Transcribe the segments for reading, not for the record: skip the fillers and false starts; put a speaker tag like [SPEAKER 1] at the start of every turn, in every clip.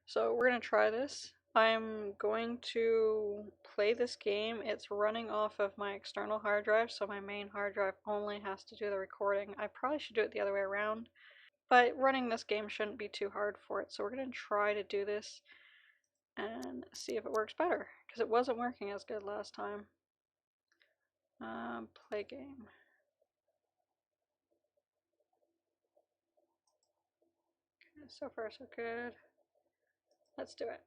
[SPEAKER 1] So we're going to try this. I'm going to play this game. It's running off of my external hard drive, so my main hard drive only has to do the recording. I probably should do it the other way around, but running this game shouldn't be too hard for it. So we're going to try to do this and see if it works better, because it wasn't working as good last time. Play game. Okay, so far so good. Let's do it.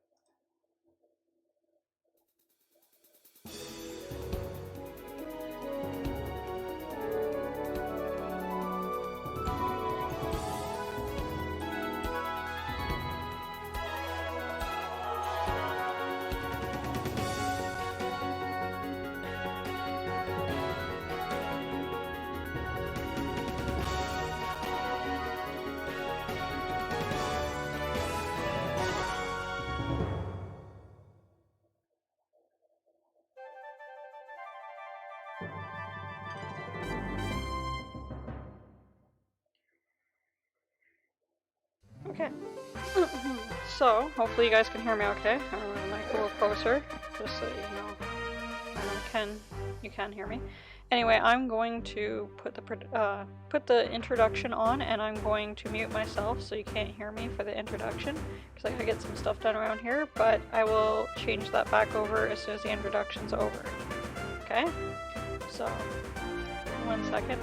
[SPEAKER 1] Okay. So, hopefully you guys can hear me okay. I'm going to move the mic a little closer, just so you know. You can hear me. Anyway, I'm going to put the introduction on, and I'm going to mute myself so you can't hear me for the introduction, because I gotta get some stuff done around here, but I will change that back over as soon as the introduction's over. Okay? So, 1 second.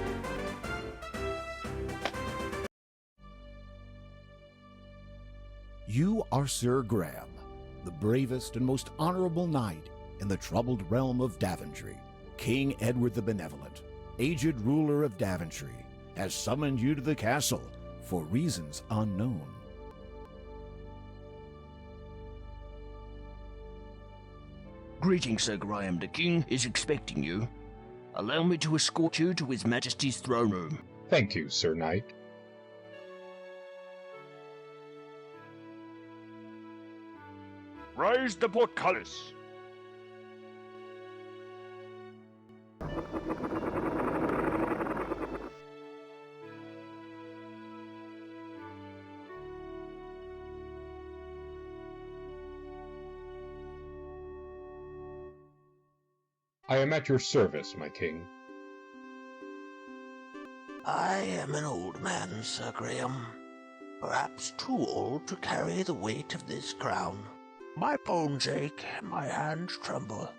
[SPEAKER 2] You are Sir Graham, the bravest and most honourable knight in the troubled realm of Daventry. King Edward the Benevolent, aged ruler of Daventry, has summoned you to the castle for reasons unknown.
[SPEAKER 3] Greetings, Sir Graham. The King is expecting you. Allow me to escort you to His Majesty's throne room.
[SPEAKER 4] Thank you, Sir Knight.
[SPEAKER 5] Raise the portcullis.
[SPEAKER 4] I am at your service, my king.
[SPEAKER 6] I am an old man, Sir Graham. Perhaps too old to carry the weight of this crown. My bones ache, and my hands tremble.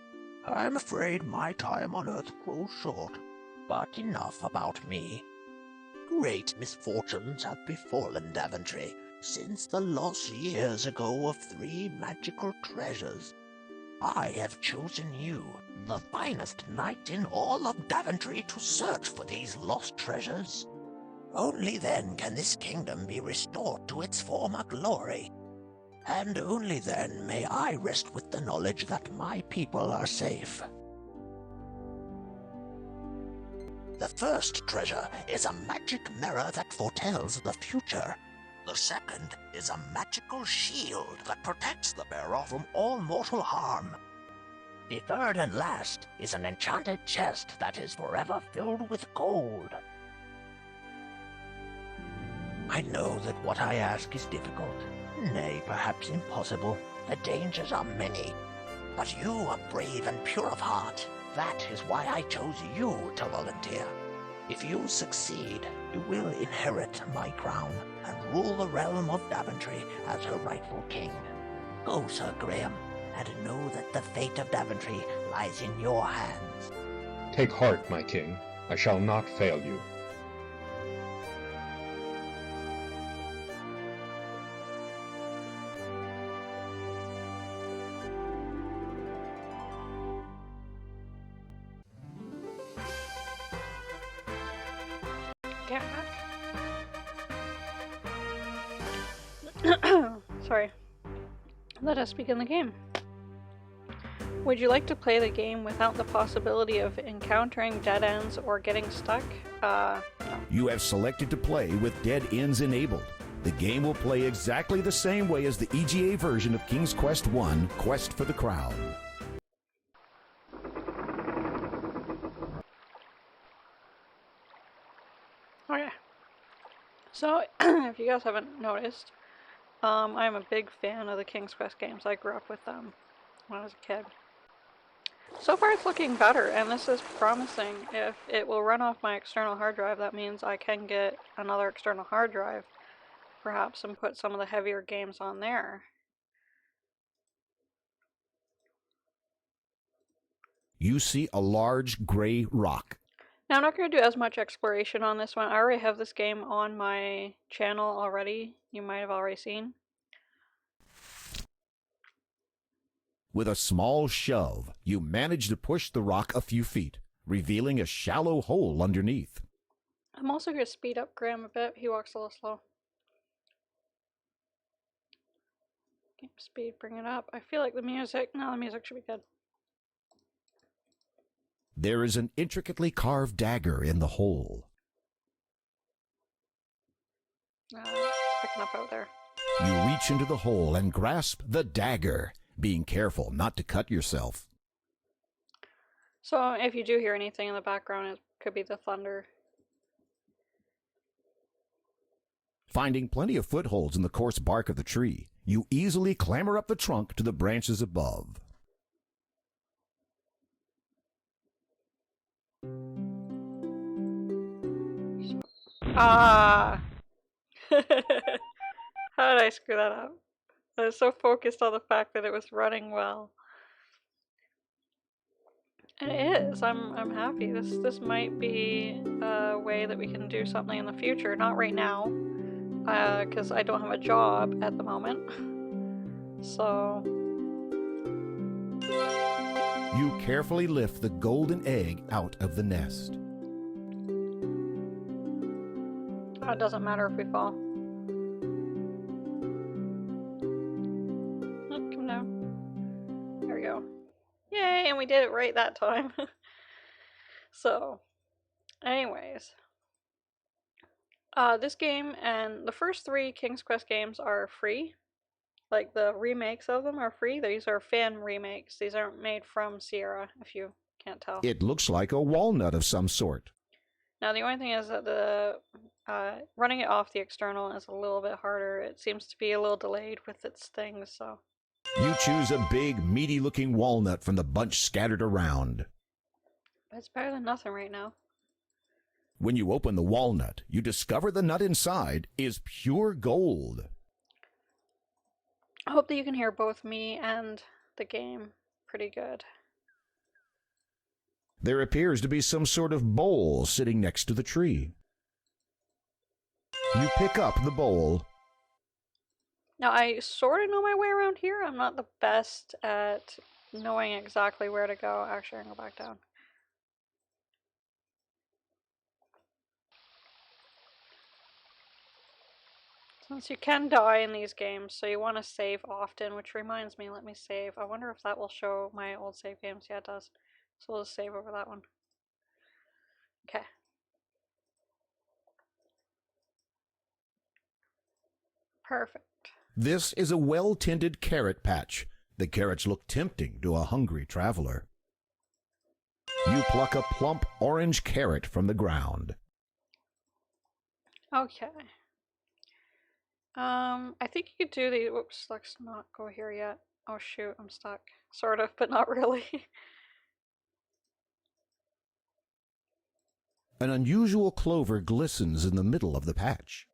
[SPEAKER 6] I am afraid my time on earth grows short. But enough about me. Great misfortunes have befallen Daventry since the loss years ago of 3 magical treasures. I have chosen you, the finest knight in all of Daventry, to search for these lost treasures. Only then can this kingdom be restored to its former glory. And only then may I rest with the knowledge that my people are safe. The first treasure is a magic mirror that foretells the future. The second is a magical shield that protects the bearer from all mortal harm. The third and last is an enchanted chest that is forever filled with gold. I know that what I ask is difficult, nay, perhaps impossible. The dangers are many. But you are brave and pure of heart. That is why I chose you to volunteer. If you succeed, you will inherit my crown and rule the realm of Daventry as her rightful king. Go, Sir Graham, and know that the fate of Daventry lies in your hands.
[SPEAKER 4] Take heart, my king. I shall not fail you.
[SPEAKER 1] Get back. Sorry. Let us begin the game. Would you like to play the game without the possibility of encountering dead ends or getting stuck? No.
[SPEAKER 2] You have selected to play with dead ends enabled. The game will play exactly the same way as the EGA version of King's Quest I, Quest for the Crown.
[SPEAKER 1] Okay. So, if you guys haven't noticed, I'm a big fan of the King's Quest games. I grew up with them when I was a kid. So far it's looking better, and this is promising. If it will run off my external hard drive, that means I can get another external hard drive, perhaps, and put some of the heavier games on there.
[SPEAKER 2] You see a large gray rock.
[SPEAKER 1] Now I'm not going to do as much exploration on this one. I already have this game on my channel already. You might have already seen.
[SPEAKER 2] With a small shove, you manage to push the rock a few feet, revealing a shallow hole underneath.
[SPEAKER 1] I'm also going to speed up Graham a bit. He walks a little slow. Game speed, bring it up. I feel like the music should be good.
[SPEAKER 2] There is an intricately carved dagger in the hole.
[SPEAKER 1] It's picking up out there.
[SPEAKER 2] You reach into the hole and grasp the dagger, being careful not to cut yourself.
[SPEAKER 1] So if you do hear anything in the background, it could be the thunder.
[SPEAKER 2] Finding plenty of footholds in the coarse bark of the tree, you easily clamber up the trunk to the branches above.
[SPEAKER 1] Ah! How did I screw that up? I was so focused on the fact that it was running well. And it is. I'm happy. This might be a way that we can do something in the future. Not right now, because I don't have a job at the moment. So
[SPEAKER 2] You carefully lift the golden egg out of the nest.
[SPEAKER 1] it doesn't matter if we fall. Oh, come down. There we go. Yay, and we did it right that time. So, anyways. This game and the first 3 King's Quest games are free. Like, the remakes of them are free. These are fan remakes. These aren't made from Sierra, if you can't tell.
[SPEAKER 2] It looks like a walnut of some sort.
[SPEAKER 1] Now, the only thing is that the running it off the external is a little bit harder. It seems to be a little delayed with its things, so.
[SPEAKER 2] You choose a big, meaty-looking walnut from the bunch scattered around.
[SPEAKER 1] But it's better than nothing right now.
[SPEAKER 2] When you open the walnut, you discover the nut inside is pure gold.
[SPEAKER 1] I hope that you can hear both me and the game pretty good.
[SPEAKER 2] There appears to be some sort of bowl sitting next to the tree. You pick up the bowl.
[SPEAKER 1] Now, I sort of know my way around here. I'm not the best at knowing exactly where to go. Actually, I'm going to go back down. Since you can die in these games, so you want to save often, which reminds me, let me save. I wonder if that will show my old save games. Yeah, it does. So we'll just save over that one. Okay. Perfect.
[SPEAKER 2] This is a well-tended carrot patch. The carrots look tempting to a hungry traveler. You pluck a plump orange carrot from the ground.
[SPEAKER 1] Okay. I think you could do the, whoops, let's not go here yet. Oh shoot, I'm stuck. Sort of, but not really.
[SPEAKER 2] An unusual clover glistens in the middle of the patch.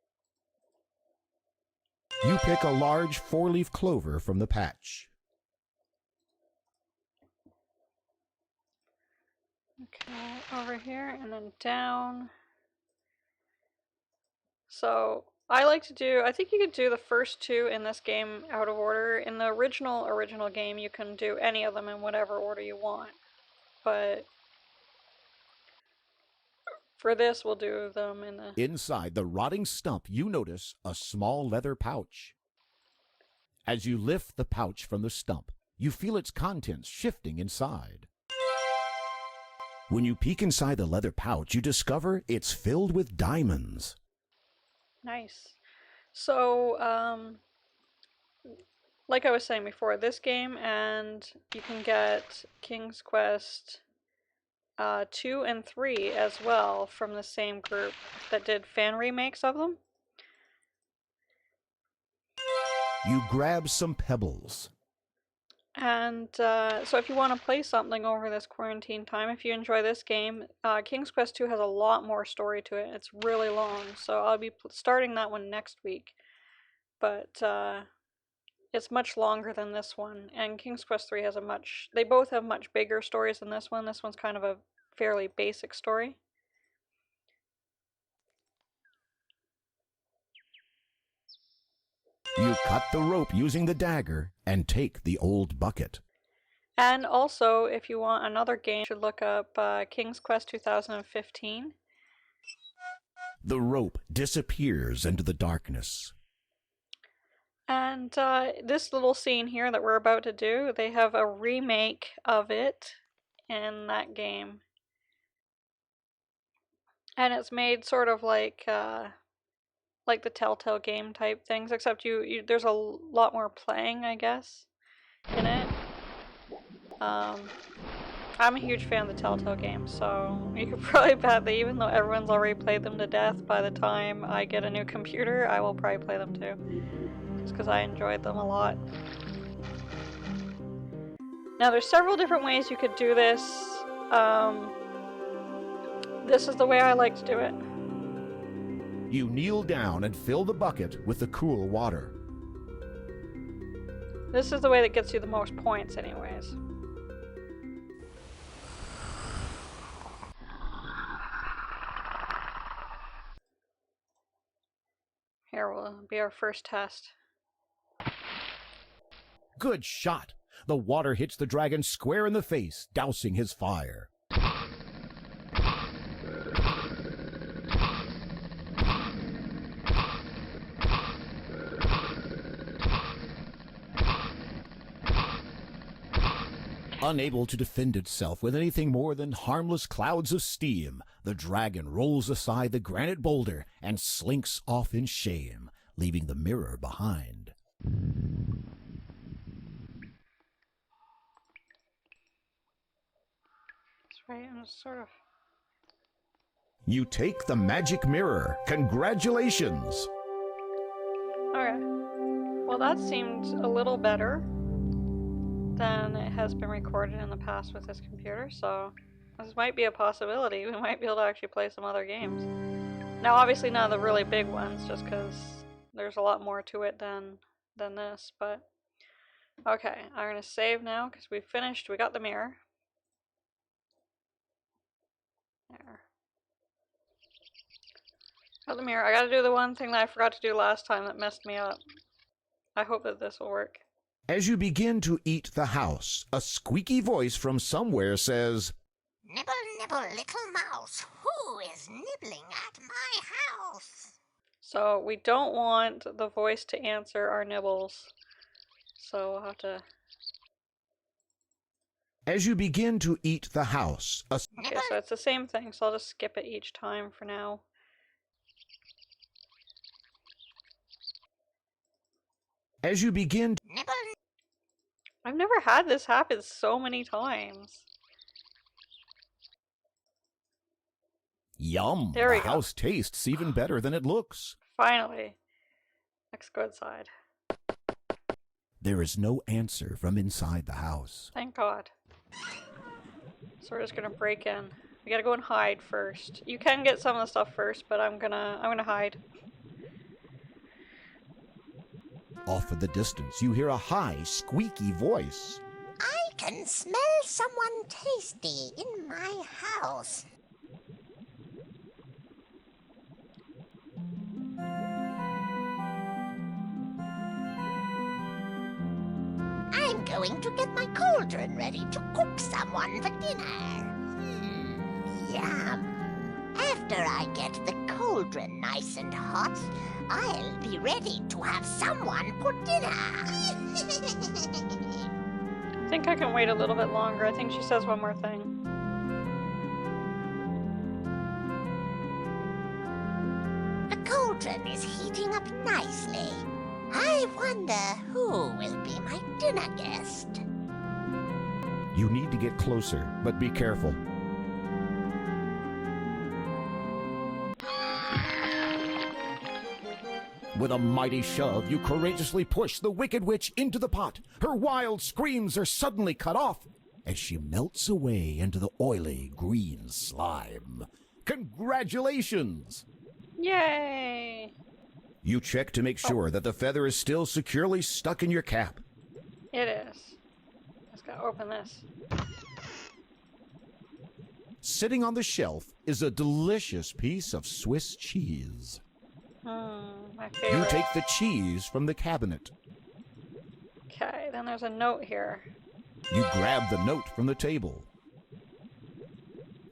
[SPEAKER 2] You pick a large 4-leaf clover from the patch.
[SPEAKER 1] Okay, over here and then down. So, I like to do, I think you could do the first 2 in this game out of order. In the original game, you can do any of them in whatever order you want. But for this, we'll do them in the...
[SPEAKER 2] Inside the rotting stump, you notice a small leather pouch. As you lift the pouch from the stump, you feel its contents shifting inside. When you peek inside the leather pouch, you discover it's filled with diamonds.
[SPEAKER 1] Nice. So, like I was saying before, this game, and you can get King's Quest 2 and 3 as well from the same group that did fan remakes of them.
[SPEAKER 2] You grab some pebbles.
[SPEAKER 1] And so if you want to play something over this quarantine time, if you enjoy this game, King's Quest II has a lot more story to it. It's really long, so I'll be starting that one next week. But it's much longer than this one, and King's Quest III has they both have much bigger stories than this one. This one's kind of a fairly basic story.
[SPEAKER 2] You cut the rope using the dagger and take the old bucket.
[SPEAKER 1] And also, if you want another game, you should look up King's Quest 2015.
[SPEAKER 2] The rope disappears into the darkness.
[SPEAKER 1] And this little scene here that we're about to do, they have a remake of it in that game. And it's made sort of like the Telltale game type things, except there's a lot more playing, I guess, in it. I'm a huge fan of the Telltale games, so you could probably bet that even though everyone's already played them to death, by the time I get a new computer, I will probably play them too. Just because I enjoyed them a lot. Now there's several different ways you could do this. This is the way I like to do it.
[SPEAKER 2] You kneel down and fill the bucket with the cool water.
[SPEAKER 1] This is the way that gets you the most points anyways. Here will be our first test.
[SPEAKER 2] Good shot! The water hits the dragon square in the face, dousing his fire. Unable to defend itself with anything more than harmless clouds of steam, the dragon rolls aside the granite boulder and slinks off in shame, leaving the mirror behind.
[SPEAKER 1] That's right, I'm just sort of...
[SPEAKER 2] You take the magic mirror. Congratulations!
[SPEAKER 1] Okay. Well, that seemed a little better than it has been recorded in the past with this computer, so this might be a possibility. We might be able to actually play some other games. Now, obviously not the really big ones, just because there's a lot more to it than this, but... Okay, I'm going to save now, because we finished. We got the mirror. There. Got the mirror. I gotta do the one thing that I forgot to do last time that messed me up. I hope that this will work.
[SPEAKER 2] As you begin to eat the house, a squeaky voice from somewhere says,
[SPEAKER 5] "Nibble, nibble, little mouse, who is nibbling at my house?"
[SPEAKER 1] So we don't want the voice to answer our nibbles. So we'll have to...
[SPEAKER 2] As you begin to eat the house, a...
[SPEAKER 1] Okay, so it's the same thing, so I'll just skip it each time for now.
[SPEAKER 2] As you begin...
[SPEAKER 5] Nibble.
[SPEAKER 1] I've never had this happen so many times.
[SPEAKER 2] Yum!
[SPEAKER 1] There we
[SPEAKER 2] the
[SPEAKER 1] go.
[SPEAKER 2] house tastes even better than it looks.
[SPEAKER 1] Finally. Let's go outside.
[SPEAKER 2] There is no answer from inside the house.
[SPEAKER 1] Thank God. So we're just gonna break in. We gotta go and hide first. You can get some of the stuff first, but I'm gonna hide.
[SPEAKER 2] Off in the distance, you hear a high, squeaky voice.
[SPEAKER 5] I can smell someone tasty in my house. I'm going to get my cauldron ready to cook someone for dinner. Yum. After I get the cauldron nice and hot, I'll be ready to have someone for dinner.
[SPEAKER 1] I think I can wait a little bit longer. I think she says one more thing.
[SPEAKER 5] The cauldron is heating up nicely. I wonder who will be my dinner guest.
[SPEAKER 2] You need to get closer, but be careful. With a mighty shove, you courageously push the wicked witch into the pot. Her wild screams are suddenly cut off as she melts away into the oily green slime. Congratulations!
[SPEAKER 1] Yay!
[SPEAKER 2] You check to make sure that the feather is still securely stuck in your cap.
[SPEAKER 1] It is. Just gotta open this.
[SPEAKER 2] Sitting on the shelf is a delicious piece of Swiss cheese.
[SPEAKER 1] My favorite.
[SPEAKER 2] You take the cheese from the cabinet.
[SPEAKER 1] Okay, then there's a note here.
[SPEAKER 2] You grab the note from the table.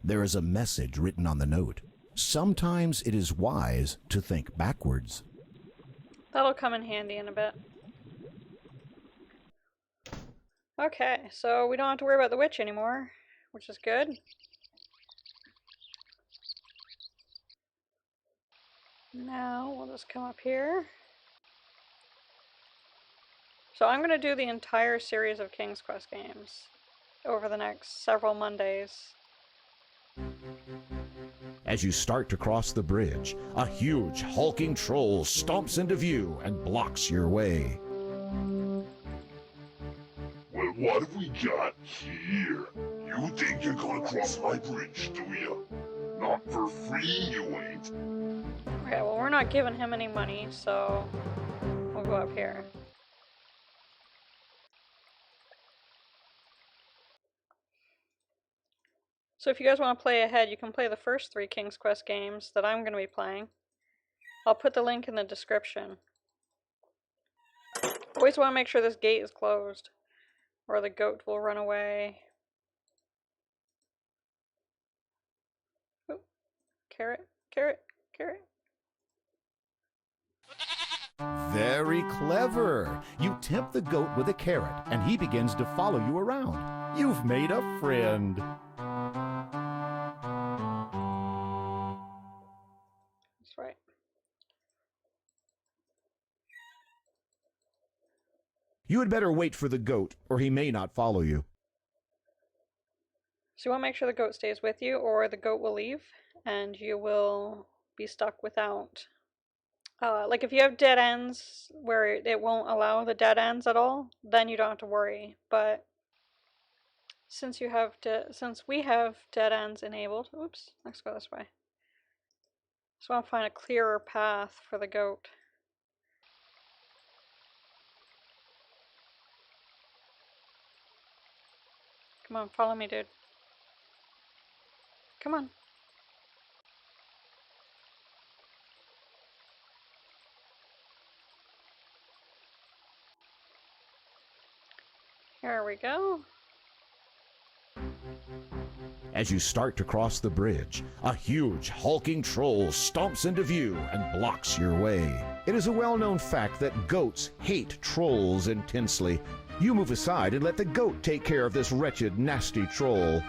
[SPEAKER 2] There is a message written on the note. Sometimes it is wise to think backwards.
[SPEAKER 1] That'll come in handy in a bit. Okay, so we don't have to worry about the witch anymore, which is good. Now we'll just come up here. So I'm going to do the entire series of King's Quest games over the next several Mondays.
[SPEAKER 2] As you start to cross the bridge, a huge, hulking troll stomps into view and blocks your way.
[SPEAKER 7] Well, what have we got here? You think you're gonna cross my bridge, do you? Not for free, you ain't.
[SPEAKER 1] Okay, well, we're not giving him any money, so we'll go up here. So if you guys want to play ahead, you can play the first 3 King's Quest games that I'm going to be playing. I'll put the link in the description. Always want to make sure this gate is closed, or the goat will run away. Oop. Carrot, carrot, carrot.
[SPEAKER 2] Very clever. You tempt the goat with a carrot, and he begins to follow you around. You've made a friend.
[SPEAKER 1] That's right.
[SPEAKER 2] You had better wait for the goat, or he may not follow you.
[SPEAKER 1] So you want to make sure the goat stays with you, or the goat will leave, and you will be stuck without... like if you have dead ends where it won't allow the dead ends at all, then you don't have to worry. But since we have dead ends enabled, oops, let's go this way. Just want to find a clearer path for the goat. Come on, follow me, dude. Come on. Here we go.
[SPEAKER 2] As you start to cross the bridge, a huge, hulking troll stomps into view and blocks your way. It is a well-known fact that goats hate trolls intensely. You move aside and let the goat take care of this wretched, nasty troll.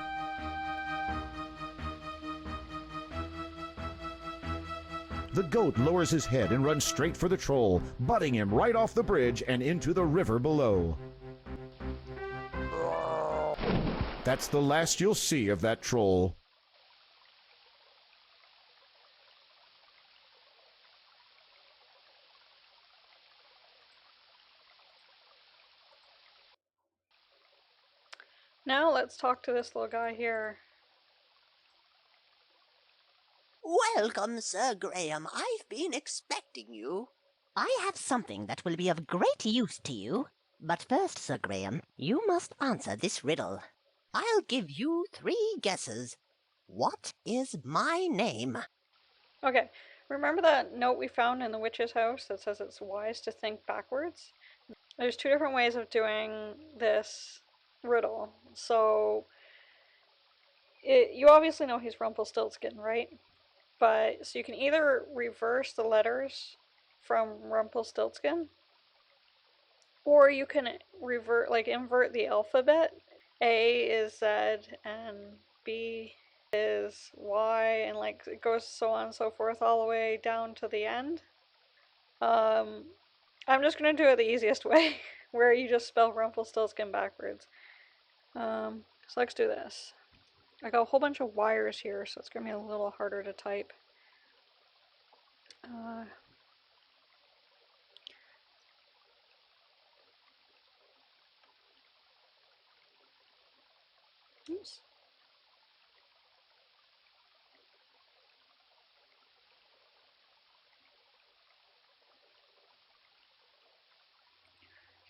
[SPEAKER 2] The goat lowers his head and runs straight for the troll, butting him right off the bridge and into the river below. That's the last you'll see of that troll.
[SPEAKER 1] Now let's talk to this little guy here.
[SPEAKER 5] Welcome, Sir Graham. I've been expecting you. I have something that will be of great use to you. But first, Sir Graham, you must answer this riddle. I'll give you 3 guesses. What is my name?
[SPEAKER 1] Okay, remember that note we found in the witch's house that says it's wise to think backwards? There's 2 different ways of doing this riddle. So, you obviously know he's Rumpelstiltskin, right? But, so you can either reverse the letters from Rumpelstiltskin, or you can invert the alphabet. A is Z, and B is Y, and it goes so on and so forth all the way down to the end. I'm just gonna do it the easiest way, where you just spell Rumpelstiltskin backwards. So let's do this. I got a whole bunch of wires here, so it's gonna be a little harder to type.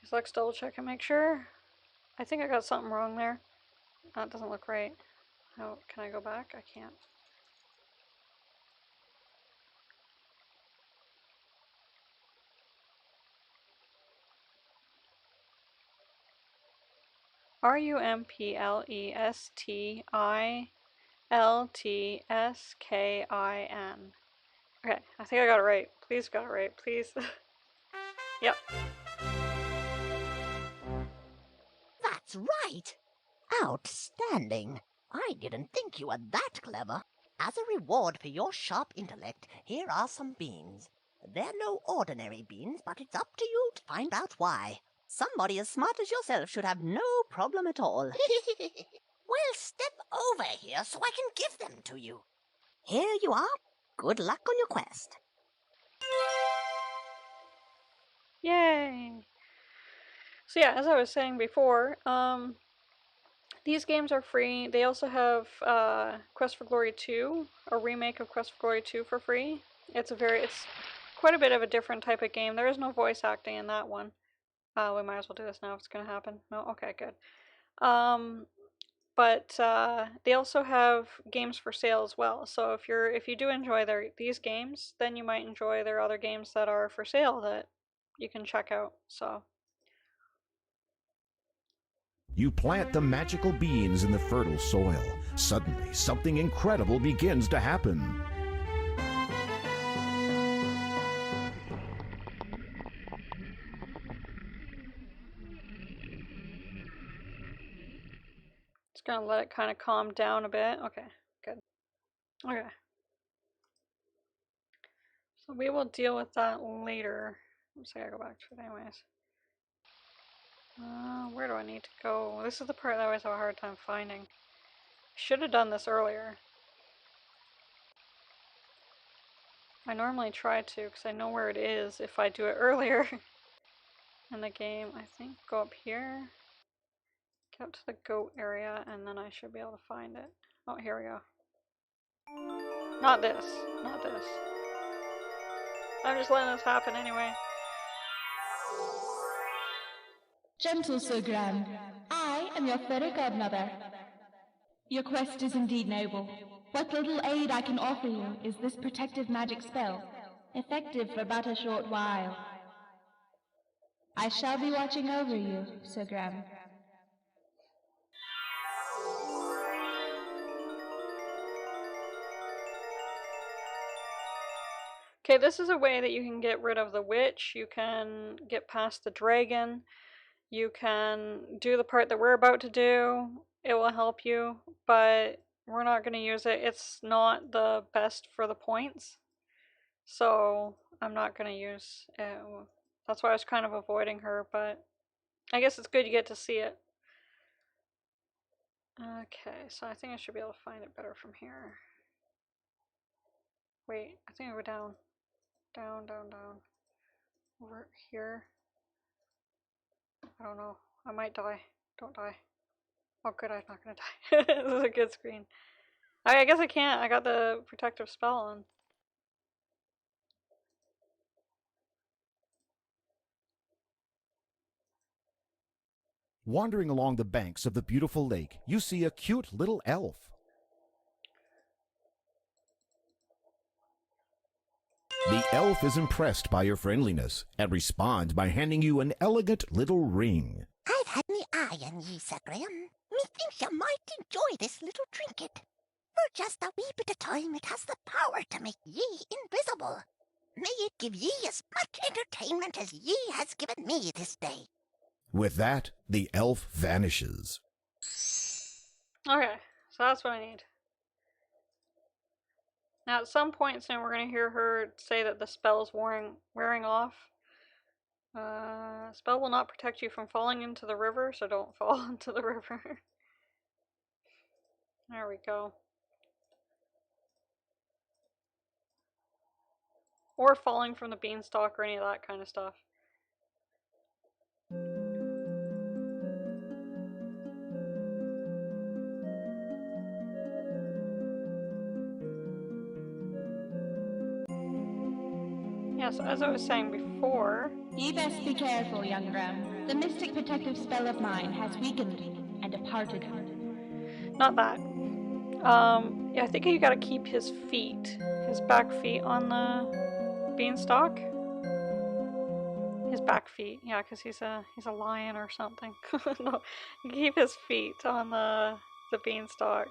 [SPEAKER 1] So let's double check and make sure. I think I got something wrong there. That doesn't look right. Oh, can I go back? I can't. RUMPLESTILTSKIN. Okay, I think I got it right. Please got it right, please. Yep.
[SPEAKER 5] That's right. Outstanding. I didn't think you were that clever. As a reward for your sharp intellect, here are some beans. They're no ordinary beans, but it's up to you to find out why. Somebody as smart as yourself should have no problem at all. Well, step over here so I can give them to you. Here you are. Good luck on your quest.
[SPEAKER 1] Yay! So yeah, as I was saying before, these games are free. They also have Quest for Glory 2, a remake of Quest for Glory 2 for free. It's quite a bit of a different type of game. There is no voice acting in that one. We might as well do this now if it's gonna happen. No? Okay, good. But they also have games for sale as well. So if you do enjoy these games, then you might enjoy their other games that are for sale that you can check out. So
[SPEAKER 2] You plant the magical beans in the fertile soil. Suddenly, something incredible begins to happen.
[SPEAKER 1] just gonna let it kind of calm down a bit. Okay, good. Okay. So we will deal with that later. Oops, I gotta go back to it anyways. Where do I need to go? This is the part that I always have a hard time finding. Should have done this earlier. I normally try to because I know where it is if I do it earlier in the game. I think go up here, get up to the goat area, and then I should be able to find it. Oh, here we go. Not this. Not this. I'm just letting this happen anyway.
[SPEAKER 8] Gentle Sir Graham, I am your fairy godmother. Your quest is indeed noble. What little aid I can offer you is this protective magic spell, effective for but a short while. I shall be watching over you, Sir Graham.
[SPEAKER 1] Okay, this is a way that you can get rid of the witch, you can get past the dragon, you can do the part that we're about to do. It will help you, but we're not going to use it. It's not the best for the points, so I'm not going to use it. That's why I was kind of avoiding her, but I guess it's good you get to see it. Okay, so I think I should be able to find it better from here. Wait, I think I go down. Down, down, down. Over here. I don't know. I might die. Don't die. Oh good, I'm not gonna die. This is a good screen. I guess I can't. I got the protective spell on.
[SPEAKER 2] Wandering along the banks of the beautiful lake, you see a cute little elf. The elf is impressed by your friendliness and responds by handing you an elegant little ring.
[SPEAKER 5] I've had me eye on ye, Sir Graham. Methinks you might enjoy this little trinket. For just a wee bit of time it has the power to make ye invisible. May it give ye as much entertainment as ye has given me this day.
[SPEAKER 2] With that, the elf vanishes.
[SPEAKER 1] Okay, so that's what I need. Now at some point soon we're going to hear her say that the spell is wearing off. Spell will not protect you from falling into the river, so don't fall into the river. There we go. Or falling from the beanstalk or any of that kind of stuff. Yeah, so as I was saying before...
[SPEAKER 8] Ye best be careful, young Graham. The mystic protective spell of mine has weakened and departed.
[SPEAKER 1] Not that. Yeah, I think you gotta keep his feet, his back feet on the beanstalk. His back feet, yeah, because he's a lion or something. No, you keep his feet on the beanstalk.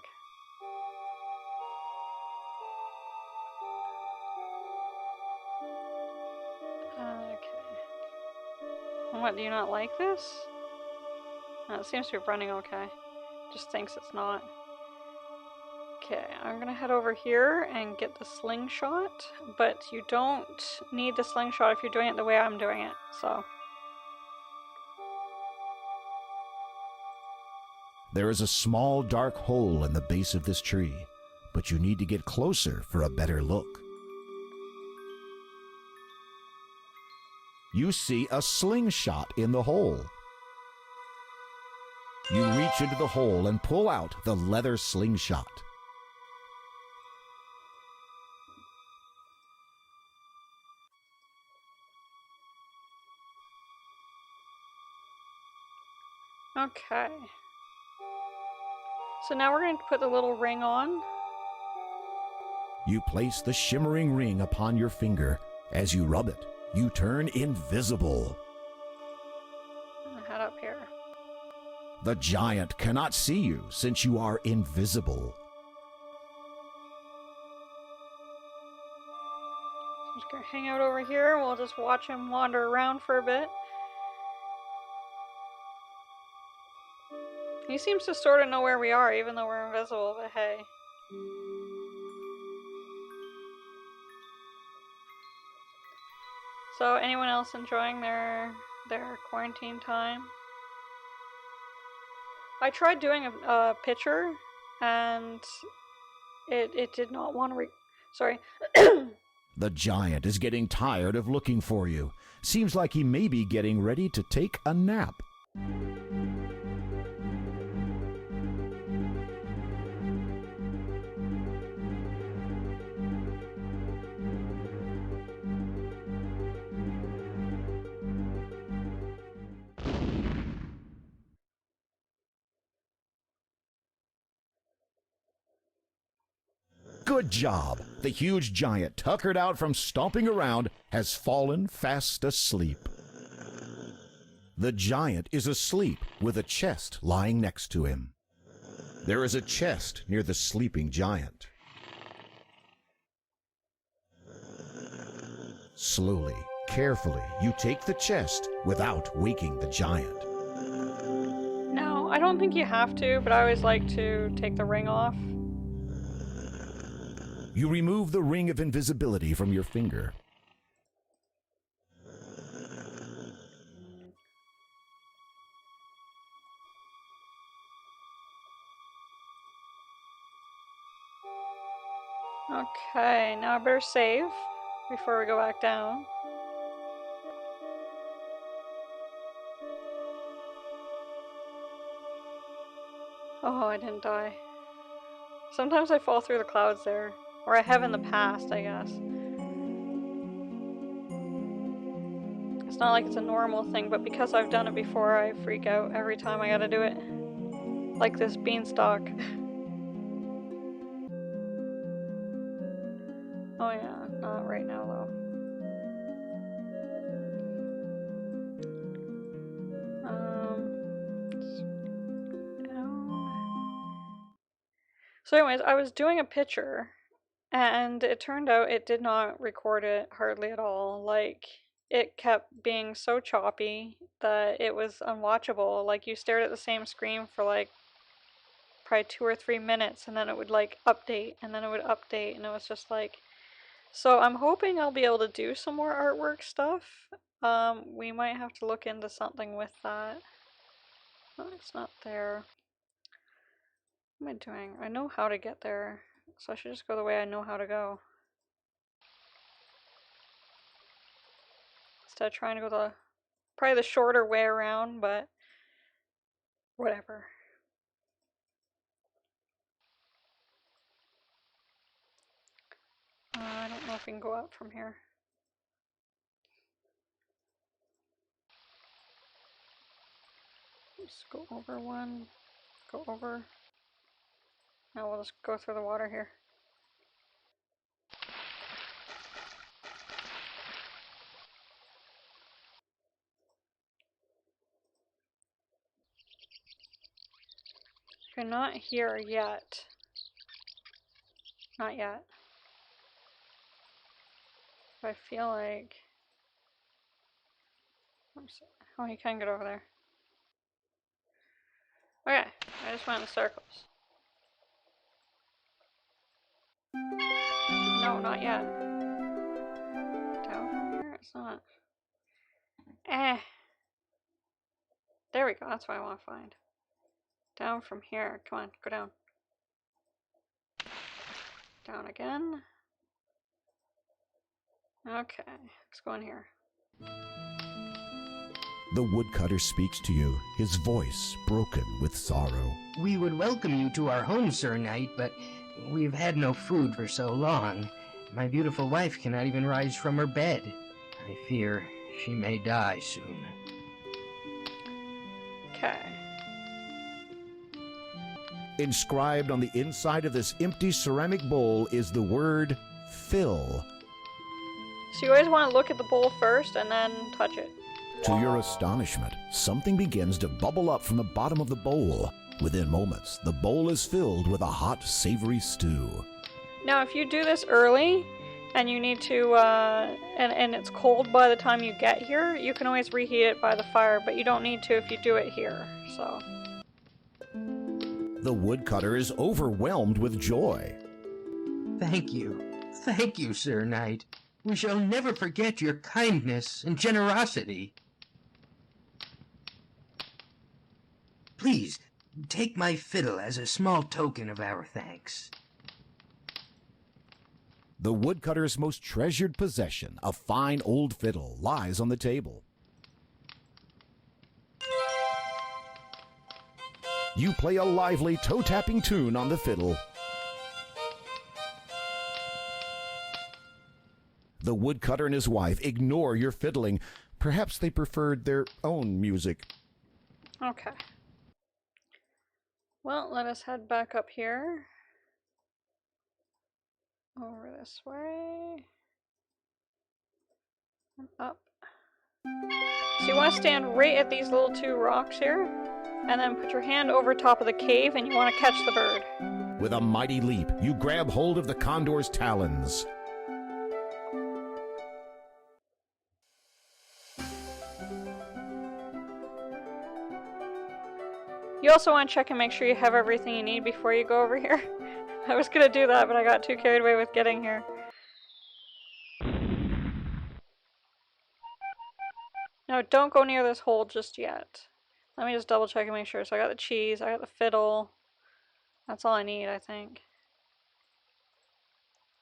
[SPEAKER 1] Okay. What, do you not like this? No, it seems to be running okay. Just thinks it's not. Okay, I'm gonna head over here and get the slingshot, but you don't need the slingshot if you're doing it the way I'm doing it, so.
[SPEAKER 2] There is a small dark hole in the base of this tree, but you need to get closer for a better look. You see a slingshot in the hole. You reach into the hole and pull out the leather slingshot.
[SPEAKER 1] Okay. So now we're going to put the little ring on.
[SPEAKER 2] You place the shimmering ring upon your finger. As you rub it, you turn invisible.
[SPEAKER 1] I'm gonna head up here.
[SPEAKER 2] The giant cannot see you since you are invisible.
[SPEAKER 1] I'm just gonna hang out over here and we'll just watch him wander around for a bit. He seems to sort of know where we are, even though we're invisible, but hey. So, anyone else enjoying their quarantine time? I tried doing a picture, and it did not want to sorry.
[SPEAKER 2] The giant is getting tired of looking for you. Seems like he may be getting ready to take a nap. Good job! The huge giant, tuckered out from stomping around, has fallen fast asleep. The giant is asleep with a chest lying next to him. There is a chest near the sleeping giant. Slowly, carefully, you take the chest without waking the giant.
[SPEAKER 1] No, I don't think you have to, but I always like to take the ring off.
[SPEAKER 2] You remove the ring of invisibility from your finger.
[SPEAKER 1] Okay, now I better save before we go back down. Oh, I didn't die. Sometimes I fall through the clouds there. Or I have in the past, I guess. It's not like it's a normal thing, but because I've done it before, I freak out every time I gotta do it. Like this beanstalk. Oh yeah, not right now though. So anyways, I was doing a picture, and it turned out it did not record it hardly at all. Like, it kept being so choppy that it was unwatchable. Like, you stared at the same screen for like probably 2 or 3 minutes, and then it would like update, and then it would update, and it was just like... So I'm hoping I'll be able to do some more artwork stuff. We might have to look into something with that. Oh, it's not there. What am I doing? I know how to get there, so I should just go the way I know how to go. Instead of trying to go probably the shorter way around, but whatever. I don't know if we can go up from here. Just go over one. Go over. Now we'll just go through the water here. You're not here yet. Not yet. I feel like... Oh, you can get over there. Okay, I just went in circles. No, not yet. Down from here? It's not. There we go, that's what I want to find. Down from here. Come on, go down. Down again. Okay, let's go in here.
[SPEAKER 2] The woodcutter speaks to you, his voice broken with sorrow.
[SPEAKER 9] We would welcome you to our home, Sir Knight, but we've had no food for so long. My beautiful wife cannot even rise from her bed. I fear she may die soon.
[SPEAKER 1] Okay.
[SPEAKER 2] Inscribed on the inside of this empty ceramic bowl is the word fill.
[SPEAKER 1] So you always want to look at the bowl first and then touch it.
[SPEAKER 2] To your astonishment, something begins to bubble up from the bottom of the bowl. Within moments, the bowl is filled with a hot, savory stew.
[SPEAKER 1] Now, if you do this early and you need to, and it's cold by the time you get here, you can always reheat it by the fire, but you don't need to if you do it here, so.
[SPEAKER 2] The woodcutter is overwhelmed with joy.
[SPEAKER 9] Thank you, Sir Knight. We shall never forget your kindness and generosity. Please, take my fiddle as a small token of our thanks.
[SPEAKER 2] The woodcutter's most treasured possession, a fine old fiddle, lies on the table. You play a lively toe-tapping tune on the fiddle. The woodcutter and his wife ignore your fiddling. Perhaps they preferred their own music.
[SPEAKER 1] Okay. Well, let us head back up here. Over this way. And up. So you want to stand right at these little two rocks here, and then put your hand over top of the cave, and you want to catch the bird.
[SPEAKER 2] With a mighty leap, you grab hold of the condor's talons.
[SPEAKER 1] You also want to check and make sure you have everything you need before you go over here. I was going to do that, but I got too carried away with getting here. No, don't go near this hole just yet. Let me just double check and make sure. So I got the cheese, I got the fiddle. That's all I need, I think.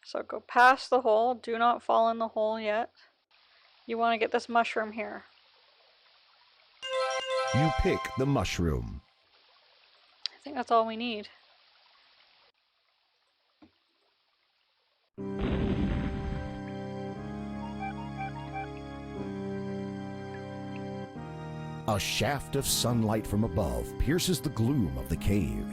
[SPEAKER 1] So go past the hole. Do not fall in the hole yet. You want to get this mushroom here.
[SPEAKER 2] You pick the mushroom.
[SPEAKER 1] I think that's all we need.
[SPEAKER 2] A shaft of sunlight from above pierces the gloom of the cave.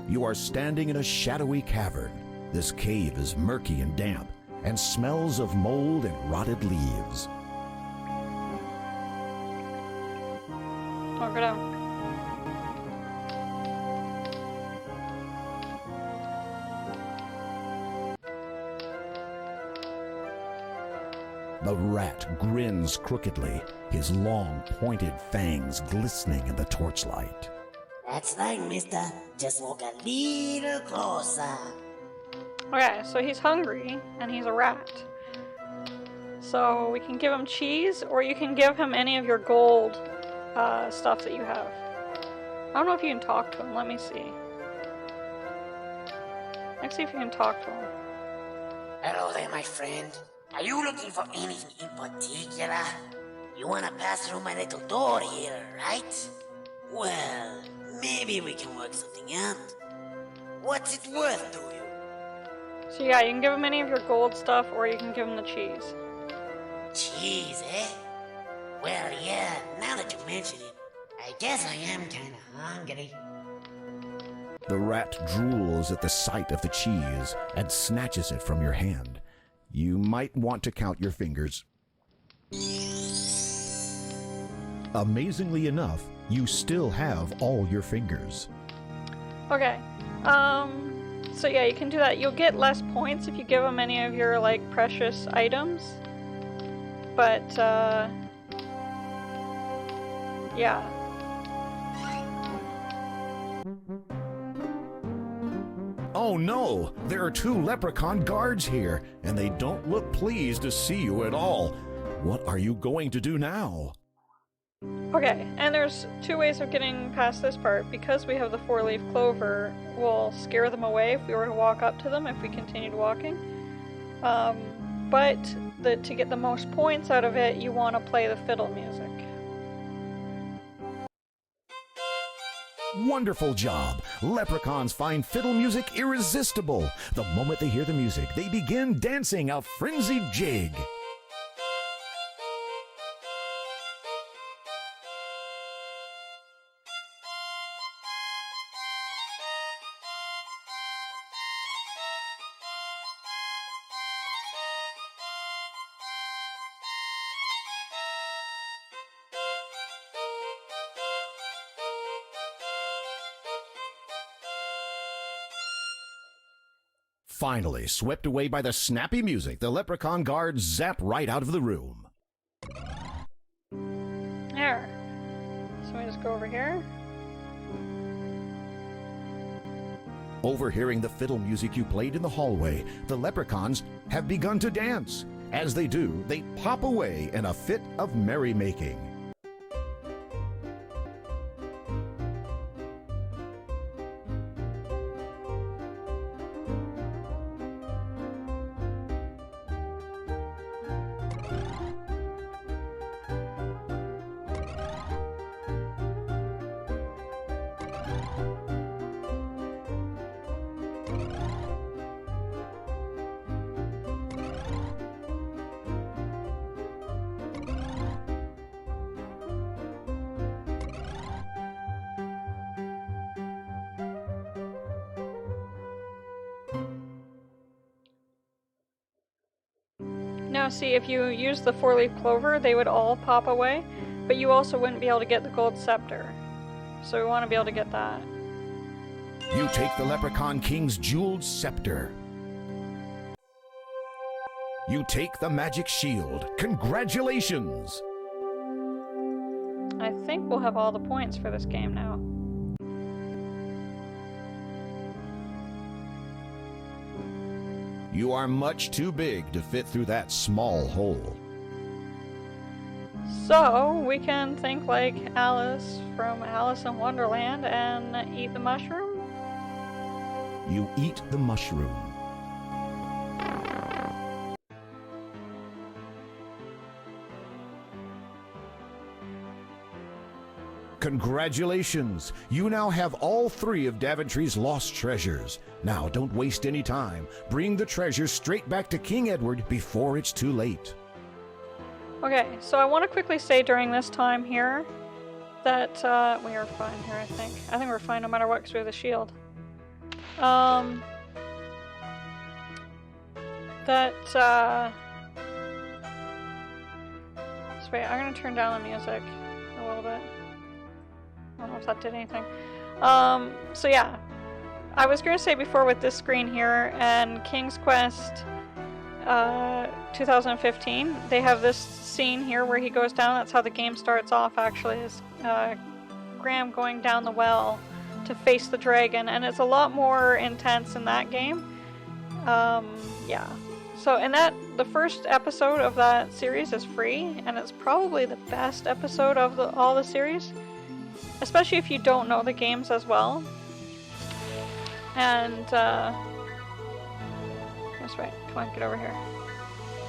[SPEAKER 2] You are standing in a shadowy cavern. This cave is murky and damp and smells of mold and rotted leaves.
[SPEAKER 1] Oh, go down.
[SPEAKER 2] The rat grins crookedly, his long, pointed fangs glistening in the torchlight.
[SPEAKER 5] That's right, mister. Just walk a little closer.
[SPEAKER 1] Okay, so he's hungry, and he's a rat. So we can give him cheese, or you can give him any of your gold stuff that you have. I don't know if you can talk to him. Let me see. Let's see if you can talk to him.
[SPEAKER 5] Hello there, my friend. Are you looking for anything in particular? You wanna pass through my little door here, right? Well, maybe we can work something out. What's it worth to you?
[SPEAKER 1] So yeah, you can give him any of your gold stuff, or you can give him the cheese.
[SPEAKER 5] Cheese, eh? Well, yeah, now that you mention it,
[SPEAKER 10] I guess I am kinda hungry.
[SPEAKER 2] The rat drools at the sight of the cheese and snatches it from your hand. You might want to count your fingers. Amazingly enough, you still have all your fingers.
[SPEAKER 1] Okay. So yeah, you can do that. You'll get less points if you give them any of your, like, precious items. But, yeah.
[SPEAKER 2] Oh no! There are 2 leprechaun guards here, and they don't look pleased to see you at all. What are you going to do now?
[SPEAKER 1] Okay, and there's 2 ways of getting past this part. Because we have the 4-leaf clover, we'll scare them away if we were to walk up to them if we continued walking. But to get the most points out of it, you want to play the fiddle music.
[SPEAKER 2] Wonderful job! Leprechauns find fiddle music irresistible. The moment they hear the music, they begin dancing a frenzied jig. Finally, swept away by the snappy music, the leprechaun guards zap right out of the room.
[SPEAKER 1] There. So we just go over here.
[SPEAKER 2] Overhearing the fiddle music you played in the hallway, the leprechauns have begun to dance. As they do, they pop away in a fit of merrymaking.
[SPEAKER 1] Now see, if you use the 4-leaf clover, they would all pop away, but you also wouldn't be able to get the gold scepter. So we want to be able to get that.
[SPEAKER 2] You take the Leprechaun King's jeweled scepter. You take the magic shield. Congratulations!
[SPEAKER 1] I think we'll have all the points for this game now.
[SPEAKER 2] You are much too big to fit through that small hole.
[SPEAKER 1] So, we can think like Alice from Alice in Wonderland and eat the mushroom?
[SPEAKER 2] You eat the mushroom. Congratulations! You now have all 3 of Daventry's lost treasures. Now, don't waste any time. Bring the treasures straight back to King Edward before it's too late.
[SPEAKER 1] Okay, so I want to quickly say during this time here that we are fine here, I think. I think we're fine no matter what because we have the shield. So wait, I'm going to turn down the music a little bit. I don't know if that did anything. So yeah, I was going to say before with this screen here and King's Quest 2015, they have this scene here where he goes down. That's how the game starts off, actually, is Graham going down the well to face the dragon, and it's a lot more intense in that game. Yeah. So the first episode of that series is free, and it's probably the best episode of all the series. Especially if you don't know the games as well. And, that's right. Come on, get over here.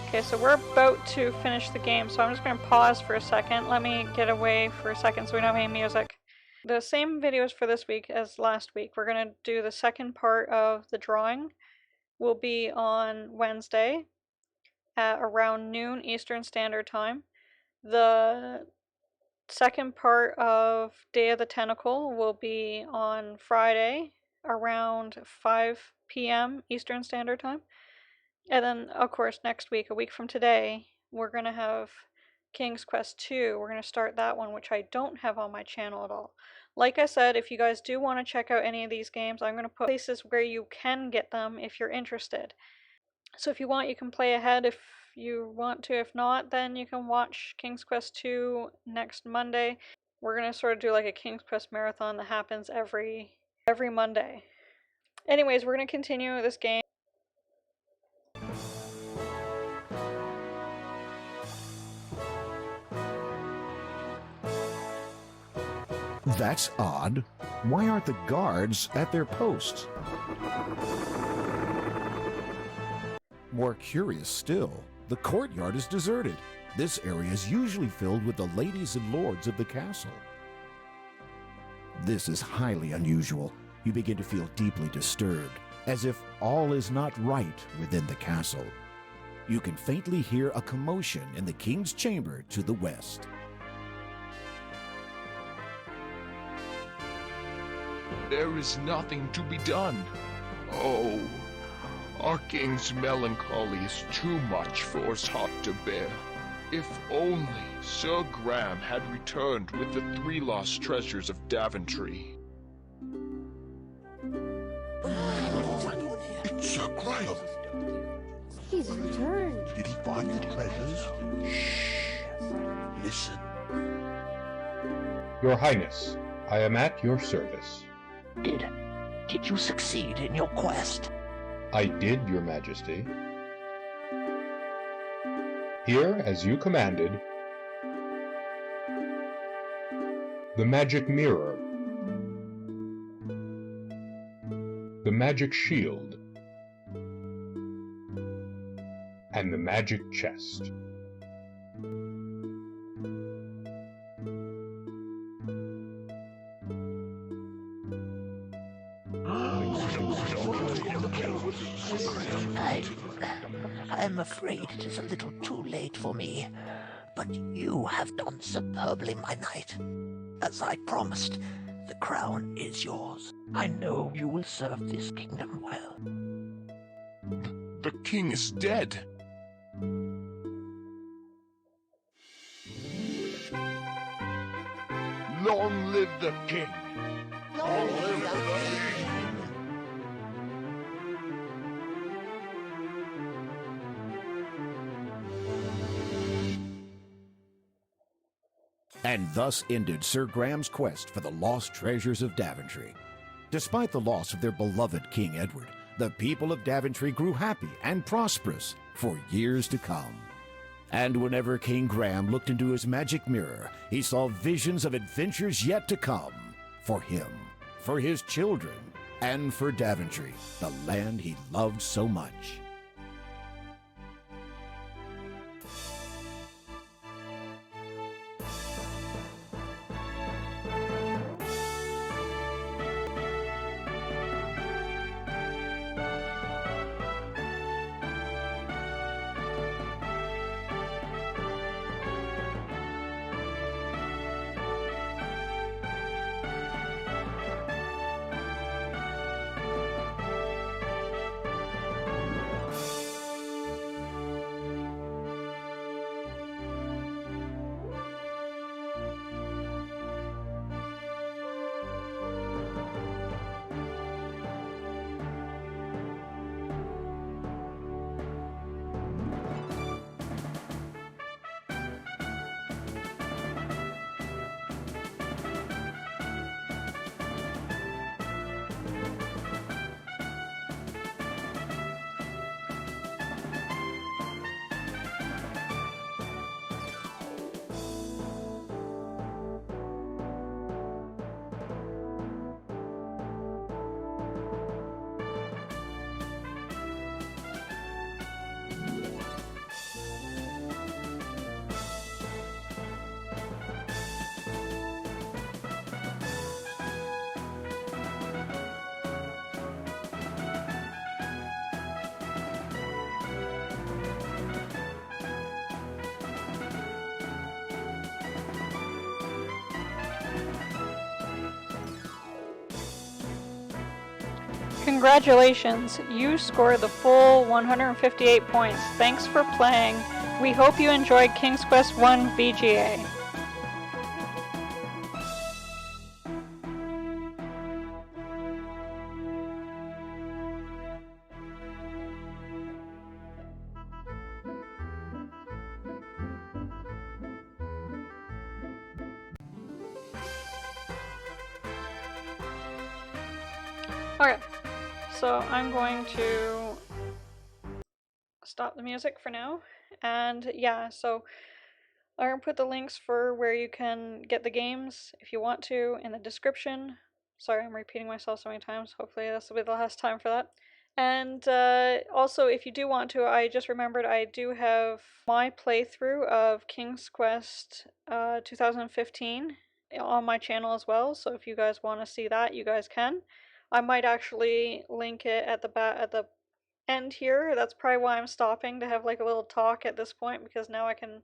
[SPEAKER 1] Okay, so we're about to finish the game, so I'm just going to pause for a second. Let me get away for a second so we don't have any music. The same videos for this week as last week. We're going to do the second part of the drawing. Will be on Wednesday at around noon Eastern Standard Time. The second part of Day of the Tentacle will be on Friday around 5 p.m. Eastern Standard Time. And then, of course, next week, a week from today, we're going to have King's Quest 2. We're going to start that one, which I don't have on my channel at all. Like I said, if you guys do want to check out any of these games, I'm going to put places where you can get them if you're interested. So if you want, you can play ahead if you want to. If not, then you can watch King's Quest 2 next Monday. We're going to sort of do like a King's Quest marathon that happens every Monday. Anyways, we're going to continue this game.
[SPEAKER 2] That's odd. Why aren't the guards at their posts? More curious still, the courtyard is deserted. This area is usually filled with the ladies and lords of the castle. This is highly unusual. You begin to feel deeply disturbed, as if all is not right within the castle. You can faintly hear a commotion in the king's chamber to the west.
[SPEAKER 11] There is nothing to be done. Oh, our king's melancholy is too much for his heart to bear. If only Sir Graham had returned with the 3 lost treasures of Daventry.
[SPEAKER 7] It's Sir Graham.
[SPEAKER 12] He's returned.
[SPEAKER 6] Did he find the treasures? Shh. Listen.
[SPEAKER 4] Your Highness, I am at your service.
[SPEAKER 6] Did you succeed in your quest?
[SPEAKER 4] I did, Your Majesty. Here, as you commanded, the magic mirror, the magic shield, and the magic chest.
[SPEAKER 6] I'm afraid it is a little too late for me, but you have done superbly, my knight. As I promised, the crown is yours. I know you will serve this kingdom well.
[SPEAKER 11] The king is dead. Long live the king!
[SPEAKER 6] Long live the king!
[SPEAKER 2] And thus ended Sir Graham's quest for the lost treasures of Daventry. Despite the loss of their beloved King Edward, the people of Daventry grew happy and prosperous for years to come. And whenever King Graham looked into his magic mirror, he saw visions of adventures yet to come for him, for his children, and for Daventry, the land he loved so much.
[SPEAKER 1] Congratulations, you scored the full 158 points. Thanks for playing. We hope you enjoyed King's Quest I VGA. Okay, so I'm going to stop the music for now, and yeah, so I'm going to put the links for where you can get the games if you want to in the description. Sorry, I'm repeating myself so many times. Hopefully this will be the last time for that. And also, if you do want to, I just remembered I do have my playthrough of King's Quest 2015 on my channel as well, so if you guys want to see that, you guys can. I might actually link it at the end here. That's probably why I'm stopping, to have like a little talk at this point, because now I can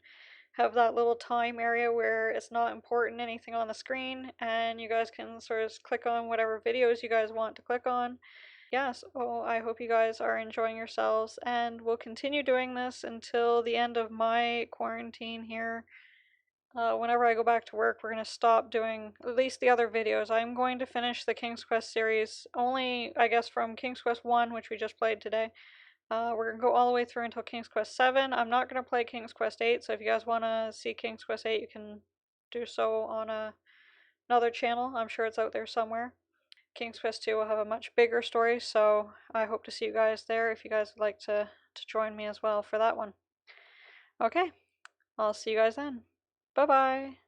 [SPEAKER 1] have that little time area where it's not important anything on the screen, and you guys can sort of click on whatever videos you guys want to click on. Yeah, so I hope you guys are enjoying yourselves, and we'll continue doing this until the end of my quarantine here. Whenever I go back to work, we're going to stop doing at least the other videos. I'm going to finish the King's Quest series, only, I guess, from King's Quest 1, which we just played today. We're going to go all the way through until King's Quest 7. I'm not going to play King's Quest 8, so if you guys want to see King's Quest 8, you can do so on another channel. I'm sure it's out there somewhere. King's Quest 2 will have a much bigger story, so I hope to see you guys there if you guys would like to join me as well for that one. Okay, I'll see you guys then. Bye-bye!